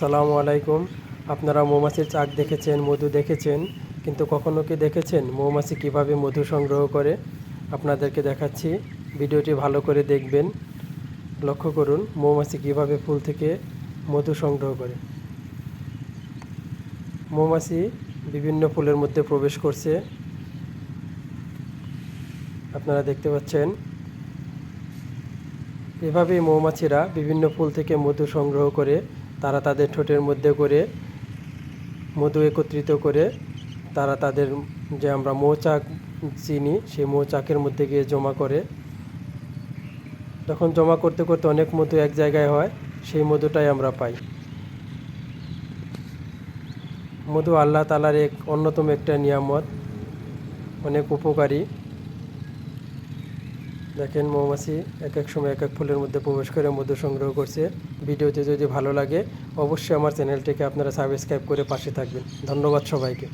আসসালামু আলাইকুম। আপনারা মৌমাছির চাক দেখেছেন, মধু দেখেছেন, কিন্তু কখনো কি দেখেছেন মৌমাছি কিভাবে মধু সংগ্রহ করে? আপনাদেরকে দেখাচ্ছি, ভিডিওটি ভালো করে দেখবেন। লক্ষ্য করুন মৌমাছি কিভাবে ফুল থেকে মধু সংগ্রহ করে। মৌমাছি বিভিন্ন ফুলের মধ্যে প্রবেশ করছে, আপনারা দেখতে পাচ্ছেন। এভাবেই মৌমাছিরা বিভিন্ন ফুল থেকে মধু সংগ্রহ করে তারা তাদের ঠোঁটের মধ্যে করে মধু একত্রিত করে তারা তাদের যে আমরা মৌচাক চিনি সেই মৌচাকের মধ্যে গিয়ে জমা করে। তখন জমা করতে করতে অনেক মধু এক জায়গায় হয়, সেই মধুটাই আমরা পাই। মধু আল্লাহ তাআলার এক অন্যতম একটা নিয়ামত, অনেক উপকারী। দেখেন মৌমাছি এক এক সময় এক এক ফুলের মধ্যে প্রবেশ করে মধু সংগ্রহ করছে। ভিডিওটি যদি ভালো লাগে অবশ্যই আমার চ্যানেলটিকে আপনারা সাবস্ক্রাইব করে পাশে থাকবেন। ধন্যবাদ সবাইকে।